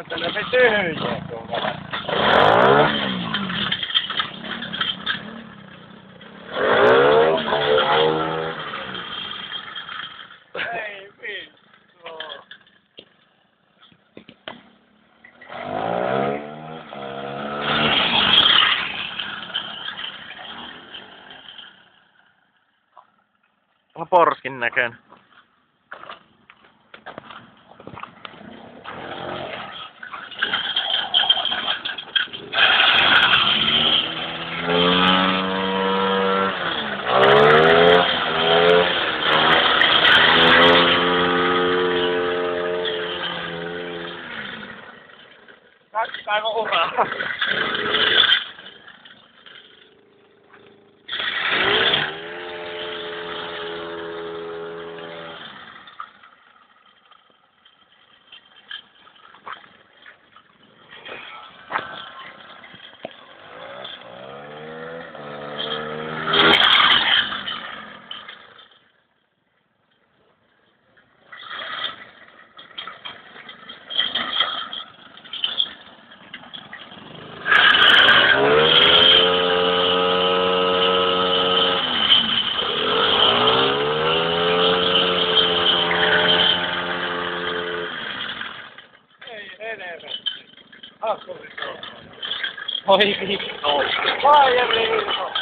Tarkoittelee se tyhjää tuon kalan. Ei vittu. On porskin näköinen. Kaksi päivän uraa. Oi vittu. Vai vittu.